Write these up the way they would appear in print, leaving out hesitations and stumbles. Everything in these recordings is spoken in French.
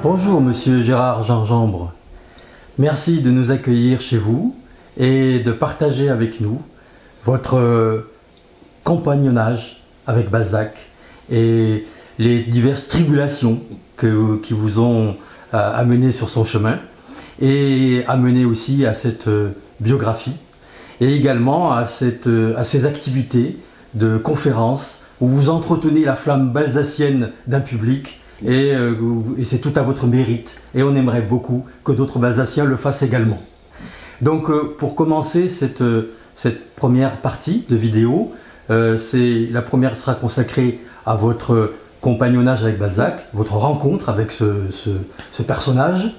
Bonjour Monsieur Gérard Gingembre. Merci de nous accueillir chez vous et de partager avec nous votre compagnonnage avec Balzac et les diverses tribulations qui vous ont amené sur son chemin et amené aussi à cette biographie et également à ces activités de conférences où vous entretenez la flamme balsacienne d'un public et c'est tout à votre mérite et on aimerait beaucoup que d'autres Balsaciens le fassent également. Donc pour commencer cette première partie de vidéo, la première sera consacrée à votre compagnonnage avec Balzac, votre rencontre avec ce personnage.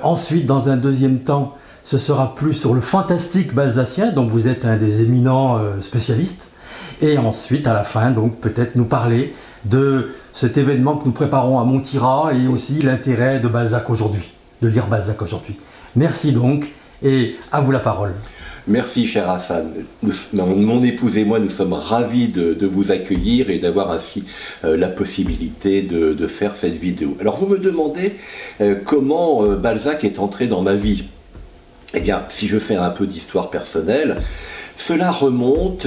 Ensuite, dans un deuxième temps, ce sera plus sur le fantastique balsacien, dont vous êtes un des éminents spécialistes. Et ensuite, à la fin, donc peut-être nous parler de cet événement que nous préparons à Montira et aussi l'intérêt de Balzac aujourd'hui, de lire Balzac aujourd'hui. Merci donc, et à vous la parole. Merci cher Hassan. Mon épouse et moi, nous sommes ravis de vous accueillir et d'avoir ainsi la possibilité de faire cette vidéo. Alors vous me demandez comment Balzac est entré dans ma vie. Eh bien, si je fais un peu d'histoire personnelle, cela remonte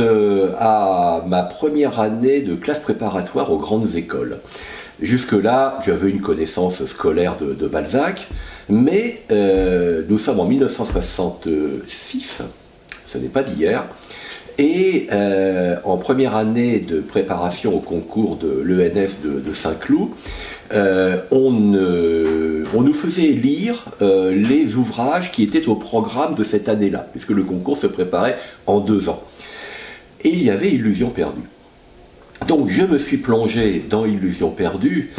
à ma première année de classe préparatoire aux grandes écoles. Jusque-là, j'avais une connaissance scolaire de Balzac, mais nous sommes en 1966, ce n'est pas d'hier, et en première année de préparation au concours de l'ENS de Saint-Cloud, on nous faisait lire les ouvrages qui étaient au programme de cette année-là, puisque le concours se préparait en 2 ans. Et il y avait Illusions perdues. Donc je me suis plongé dans Illusions perdues,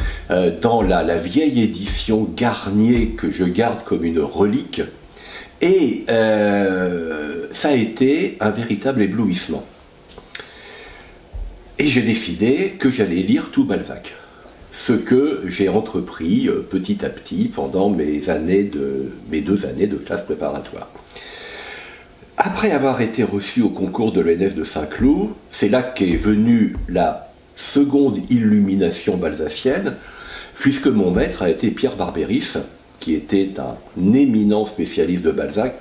dans la vieille édition Garnier que je garde comme une relique, et ça a été un véritable éblouissement. Et j'ai décidé que j'allais lire tout Balzac. Ce que j'ai entrepris petit à petit pendant mes 2 années de classe préparatoire. Après avoir été reçu au concours de l'ENS de Saint-Cloud, c'est là qu'est venue la seconde illumination balsacienne, puisque mon maître a été Pierre Barbéris, qui était un éminent spécialiste de Balzac,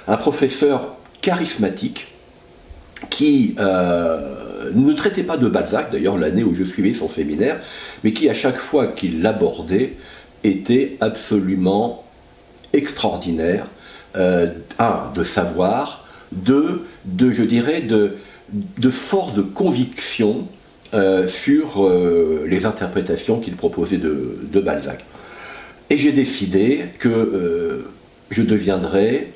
un professeur charismatique qui ne traitait pas de Balzac, d'ailleurs l'année où je suivais son séminaire, mais qui à chaque fois qu'il l'abordait était absolument extraordinaire, de savoir, je dirais, de force de conviction sur les interprétations qu'il proposait de Balzac. Et j'ai décidé que je deviendrais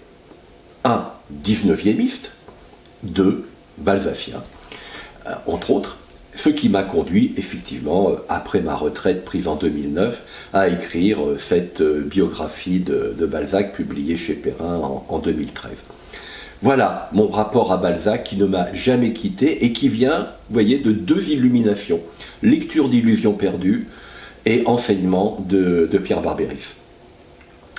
un 19e, 2 balsacien, entre autres, ce qui m'a conduit effectivement, après ma retraite prise en 2009, à écrire cette biographie de Balzac publiée chez Perrin en 2013. Voilà mon rapport à Balzac qui ne m'a jamais quitté et qui vient, vous voyez, de 2 illuminations, lecture d'Illusions perdues et enseignement de Pierre Barbéris.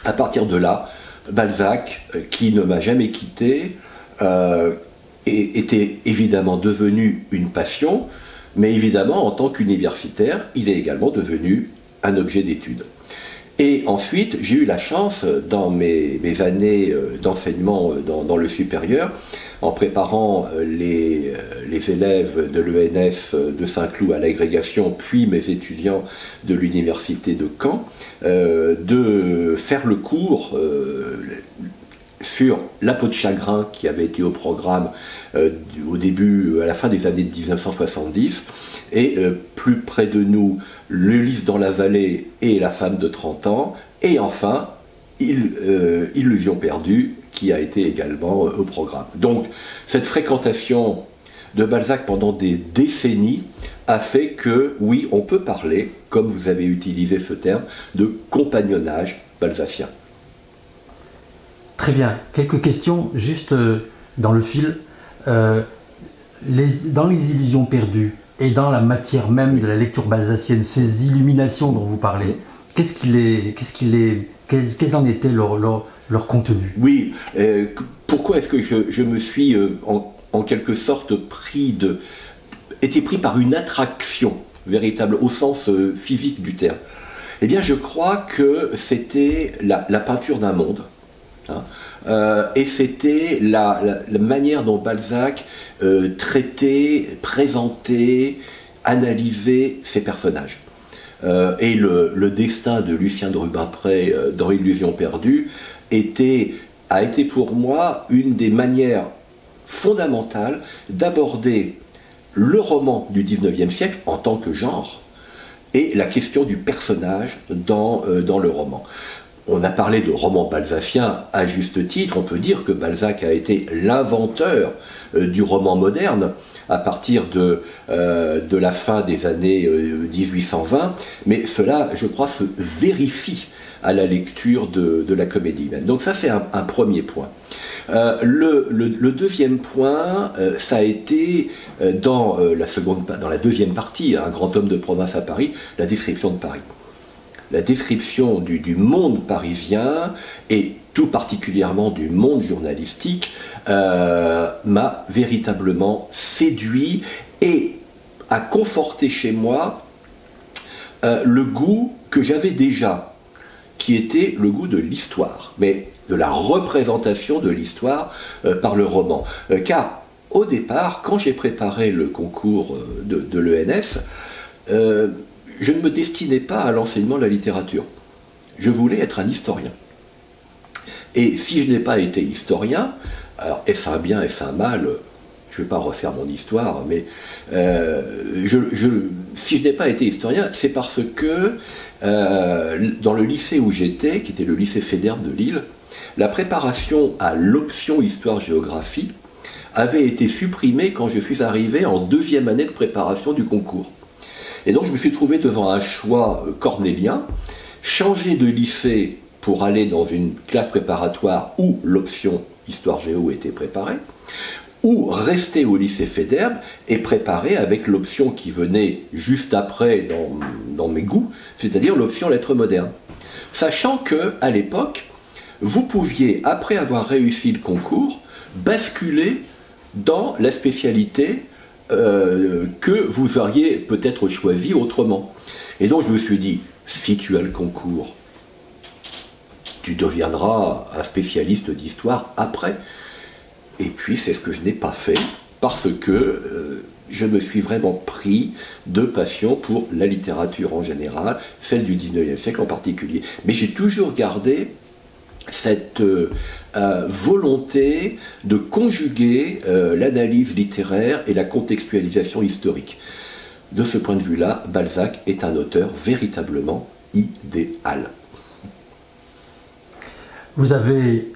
À partir de là, Balzac, qui ne m'a jamais quitté, était évidemment devenu une passion, mais évidemment, en tant qu'universitaire, il est également devenu un objet d'étude. Et ensuite, j'ai eu la chance, dans mes années d'enseignement dans le supérieur, en préparant les élèves de l'ENS de Saint-Cloud à l'agrégation, puis mes étudiants de l'université de Caen, de faire le cours sur La peau de chagrin qui avait été au programme au début, à la fin des années 1970, et plus près de nous, Le lys dans la vallée et La femme de 30 ans, et enfin Illusions perdues qui a été également au programme. Donc cette fréquentation de Balzac pendant des décennies a fait que, oui, on peut parler, comme vous avez utilisé ce terme, de compagnonnage balsacien. Très bien. Quelques questions juste dans le fil. Dans les Illusions perdues et dans la matière même de la lecture balsacienne, ces illuminations dont vous parlez, quels en étaient leur contenu? Oui, pourquoi est-ce que je me suis en quelque sorte été pris par une attraction véritable au sens physique du terme? Eh bien, je crois que c'était la peinture d'un monde. Hein. Et c'était la manière dont Balzac traitait, présentait, analysait ses personnages. Et le destin de Lucien de Rubempré dans Illusion perdue a été pour moi une des manières fondamentales d'aborder le roman du XIXe siècle en tant que genre et la question du personnage dans le roman. On a parlé de roman balzacien à juste titre, on peut dire que Balzac a été l'inventeur du roman moderne à partir de la fin des années 1820, mais cela, je crois, se vérifie à la lecture de la Comédie humaine. Donc ça, c'est un premier point. Le deuxième point, ça a été dans la deuxième partie, Un grand homme de province à Paris, la description de Paris. La description du monde parisien, et tout particulièrement du monde journalistique, m'a véritablement séduit et a conforté chez moi le goût que j'avais déjà, qui était le goût de l'histoire, mais de la représentation de l'histoire par le roman. Car au départ, quand j'ai préparé le concours de l'ENS, je ne me destinais pas à l'enseignement de la littérature. Je voulais être un historien. Et si je n'ai pas été historien, alors est-ce un bien, est-ce un mal? Je ne vais pas refaire mon histoire, mais si je n'ai pas été historien, c'est parce que dans le lycée où j'étais, qui était le lycée Fédère de Lille, la préparation à l'option histoire-géographie avait été supprimée quand je suis arrivé en deuxième année de préparation du concours. Et donc je me suis trouvé devant un choix cornélien, changer de lycée pour aller dans une classe préparatoire où l'option histoire-géo était préparée, ou rester au lycée Fédère et préparer avec l'option qui venait juste après dans mes goûts, c'est-à-dire l'option lettres modernes. Sachant qu'à l'époque, vous pouviez, après avoir réussi le concours, basculer dans la spécialité que vous auriez peut-être choisi autrement. Et donc je me suis dit, si tu as le concours, tu deviendras un spécialiste d'histoire après. Et puis c'est ce que je n'ai pas fait, parce que je me suis vraiment pris de passion pour la littérature en général, celle du XIXe siècle en particulier. Mais j'ai toujours gardé cette volonté de conjuguer l'analyse littéraire et la contextualisation historique. De ce point de vue-là, Balzac est un auteur véritablement idéal. Vous avez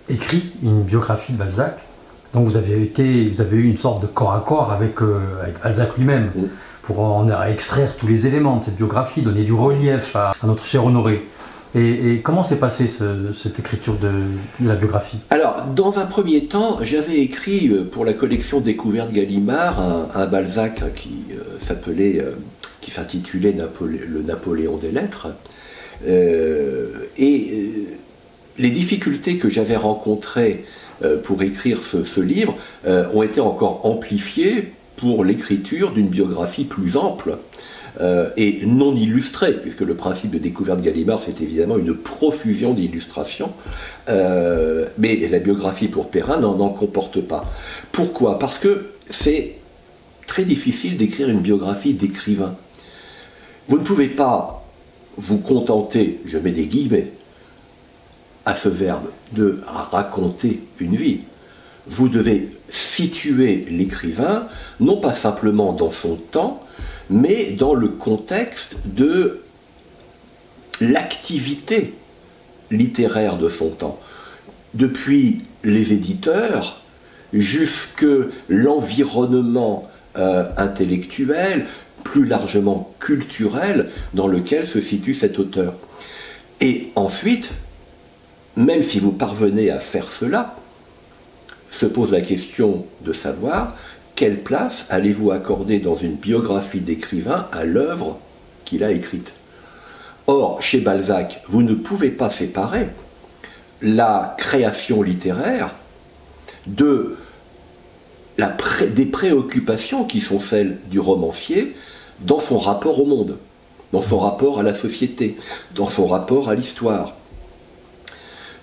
écrit une biographie de Balzac, donc vous avez eu une sorte de corps à corps avec Balzac lui-même, pour en extraire tous les éléments de cette biographie, donner du relief à notre cher Honoré. Et comment s'est passée cette écriture de la biographie? Alors, dans un premier temps, j'avais écrit pour la collection Découverte Gallimard un Balzac qui s'intitulait Le Napoléon des lettres. Les difficultés que j'avais rencontrées pour écrire ce livre ont été encore amplifiées pour l'écriture d'une biographie plus ample et non illustrée, puisque le principe de Découverte Gallimard, c'est évidemment une profusion d'illustrations, mais la biographie pour Perrin n'en comporte pas. Pourquoi? Parce que c'est très difficile d'écrire une biographie d'écrivain. Vous ne pouvez pas vous contenter, je mets des guillemets, à ce verbe, de raconter une vie. Vous devez situer l'écrivain, non pas simplement dans son temps, mais dans le contexte de l'activité littéraire de son temps. Depuis les éditeurs, jusque l'environnement intellectuel, plus largement culturel, dans lequel se situe cet auteur. Et ensuite, même si vous parvenez à faire cela, se pose la question de savoir quelle place allez-vous accorder dans une biographie d'écrivain à l'œuvre qu'il a écrite. Or, chez Balzac, vous ne pouvez pas séparer la création littéraire des préoccupations qui sont celles du romancier dans son rapport au monde. dans son rapport à la société, dans son rapport à l'histoire.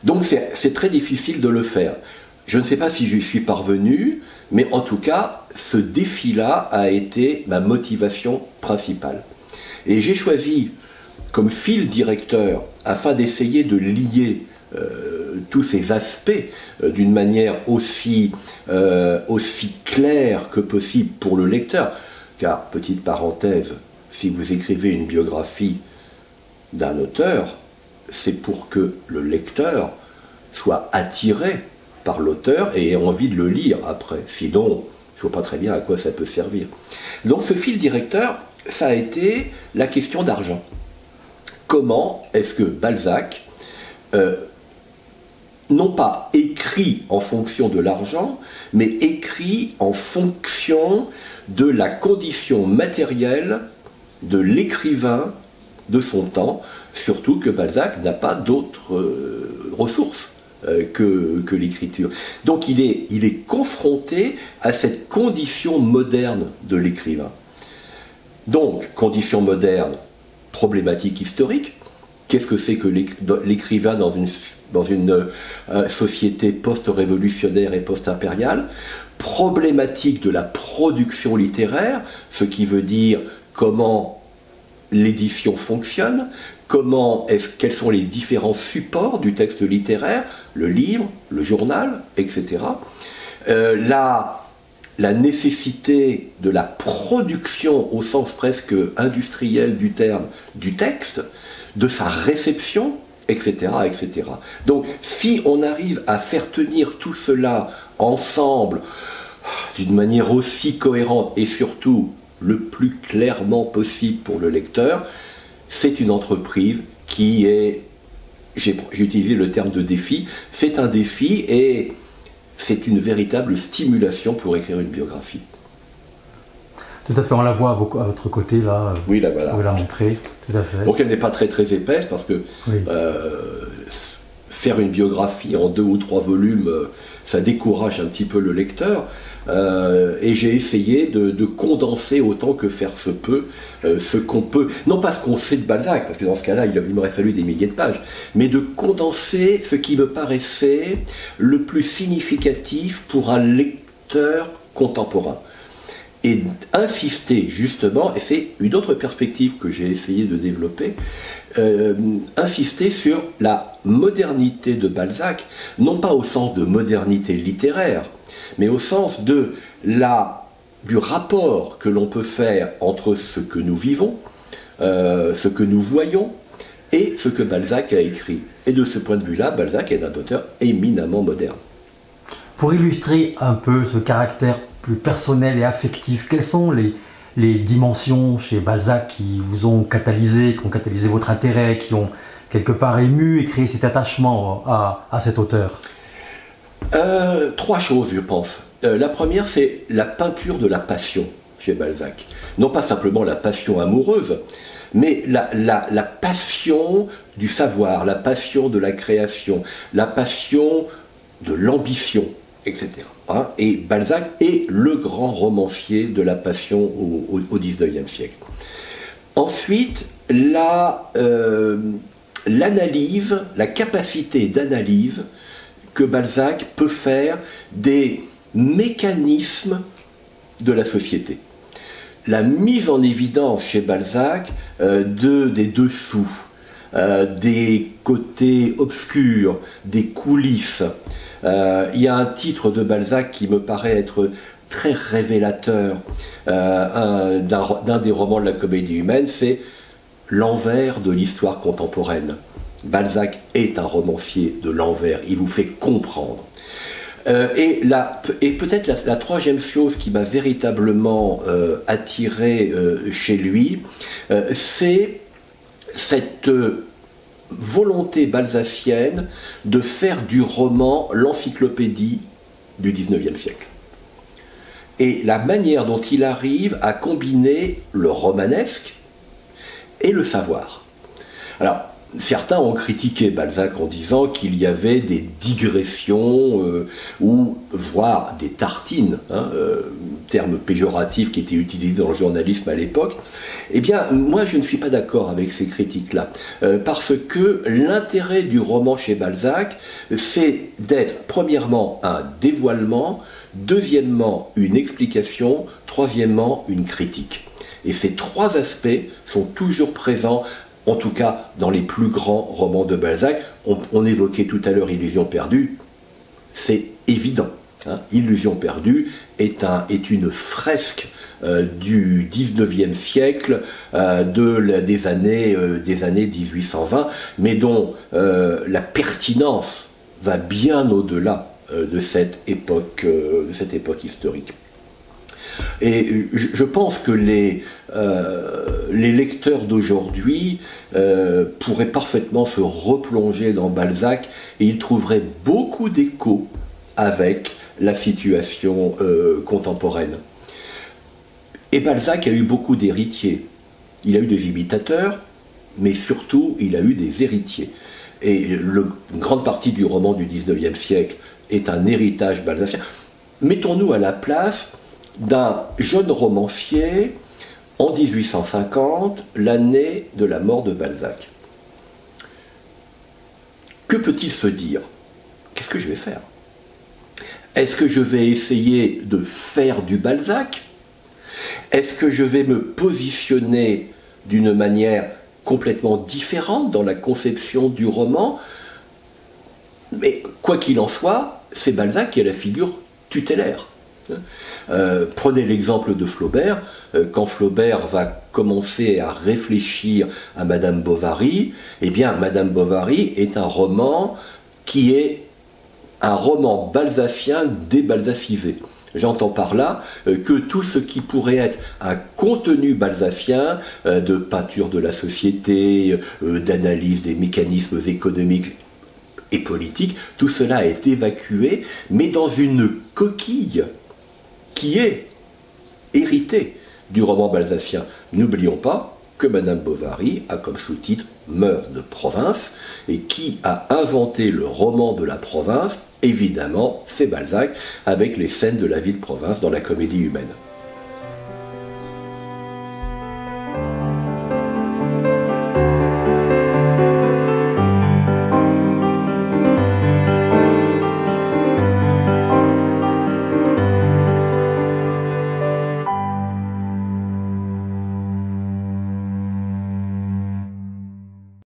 Donc c'est très difficile de le faire. Je ne sais pas si j'y suis parvenu, mais en tout cas, ce défi-là a été ma motivation principale. Et j'ai choisi comme fil directeur, afin d'essayer de lier tous ces aspects d'une manière aussi claire que possible pour le lecteur, car, petite parenthèse, si vous écrivez une biographie d'un auteur, c'est pour que le lecteur soit attiré par l'auteur et ait envie de le lire après. Sinon, je ne vois pas très bien à quoi ça peut servir. Donc ce fil directeur, ça a été la question d'argent. Comment est-ce que Balzac, non pas écrit en fonction de l'argent, mais écrit en fonction de la condition matérielle de l'écrivain de son temps, surtout que Balzac n'a pas d'autres ressources que l'écriture. Donc il est confronté à cette condition moderne de l'écrivain. Donc, condition moderne, problématique historique. Qu'est-ce que c'est que l'écrivain dans une société post-révolutionnaire et post-impériale? Problématique de la production littéraire, ce qui veut dire comment l'édition fonctionne, quels sont les différents supports du texte littéraire, le livre, le journal, etc. La nécessité de la production au sens presque industriel du terme du texte, de sa réception, etc., etc. Donc si on arrive à faire tenir tout cela ensemble d'une manière aussi cohérente et surtout le plus clairement possible pour le lecteur, c'est une entreprise qui est, j'ai utilisé le terme de défi, c'est un défi et c'est une véritable stimulation pour écrire une biographie. Tout à fait, on la voit à votre côté là. Oui, là voilà. Vous la montrez, tout à fait. Donc elle n'est pas très épaisse parce que oui. Faire une biographie en 2 ou 3 volumes, ça décourage un petit peu le lecteur. Et j'ai essayé de condenser autant que faire se peut ce qu'on peut, non pas ce qu'on sait de Balzac, parce que dans ce cas-là il m'aurait fallu des milliers de pages, mais de condenser ce qui me paraissait le plus significatif pour un lecteur contemporain. Et insister justement, et c'est une autre perspective que j'ai essayé de développer, insister sur la modernité de Balzac, non pas au sens de modernité littéraire, mais au sens du rapport que l'on peut faire entre ce que nous vivons, ce que nous voyons, et ce que Balzac a écrit. Et de ce point de vue-là, Balzac est un auteur éminemment moderne. Pour illustrer un peu ce caractère plus personnel et affectif, quelles sont les dimensions chez Balzac qui vous ont catalysé, qui ont catalysé votre intérêt, qui ont quelque part ému et créé cet attachement à cet auteur? 3 choses, je pense. La première, c'est la peinture de la passion chez Balzac. Non pas simplement la passion amoureuse, mais la passion du savoir, la passion de la création, la passion de l'ambition, etc. Et Balzac est le grand romancier de la passion au XIXe siècle. Ensuite, l'analyse, la capacité d'analyse que Balzac peut faire des mécanismes de la société. La mise en évidence chez Balzac des dessous, des côtés obscurs, des coulisses. Il y a un titre de Balzac qui me paraît être très révélateur d'un des romans de la comédie humaine, c'est l'envers de l'histoire contemporaine. Balzac est un romancier de l'envers, il vous fait comprendre. Et peut-être la troisième chose qui m'a véritablement attiré chez lui, c'est cette volonté balzacienne de faire du roman l'encyclopédie du XIXe siècle. Et la manière dont il arrive à combiner le romanesque et le savoir. Alors, certains ont critiqué Balzac en disant qu'il y avait des digressions ou voire des tartines, terme péjoratif qui était utilisé dans le journalisme à l'époque. Eh bien, moi je ne suis pas d'accord avec ces critiques-là, parce que l'intérêt du roman chez Balzac, c'est d'être premièrement un dévoilement, deuxièmement une explication, troisièmement une critique. Et ces trois aspects sont toujours présents, en tout cas dans les plus grands romans de Balzac. On évoquait tout à l'heure Illusion perdue, c'est évident. Illusion perdue est une fresque du 19e siècle, des années 1820, mais dont la pertinence va bien au-delà de cette époque historique. Et je pense que les lecteurs d'aujourd'hui pourraient parfaitement se replonger dans Balzac et ils trouveraient beaucoup d'échos avec la situation contemporaine. Et Balzac a eu beaucoup d'héritiers. Il a eu des imitateurs, mais surtout il a eu des héritiers. Et une grande partie du roman du 19e siècle est un héritage balzacien. Mettons-nous à la place d'un jeune romancier en 1850, l'année de la mort de Balzac. Que peut-il se dire? Qu'est-ce que je vais faire? Est-ce que je vais essayer de faire du Balzac? Est-ce que je vais me positionner d'une manière complètement différente dans la conception du roman? Mais quoi qu'il en soit, c'est Balzac qui est la figure tutélaire. Prenez l'exemple de Flaubert. Quand Flaubert va commencer à réfléchir à Madame Bovary, eh bien Madame Bovary est un roman qui est un roman balzacien débalzacisé. J'entends par là que tout ce qui pourrait être un contenu balzacien de peinture de la société, d'analyse des mécanismes économiques et politiques, tout cela est évacué, mais dans une coquille qui est héritée du roman balzacien. N'oublions pas que Madame Bovary a comme sous-titre « Mœurs de province » et qui a inventé le roman de la province, évidemment, c'est Balzac, avec les scènes de la vie de province dans la Comédie humaine.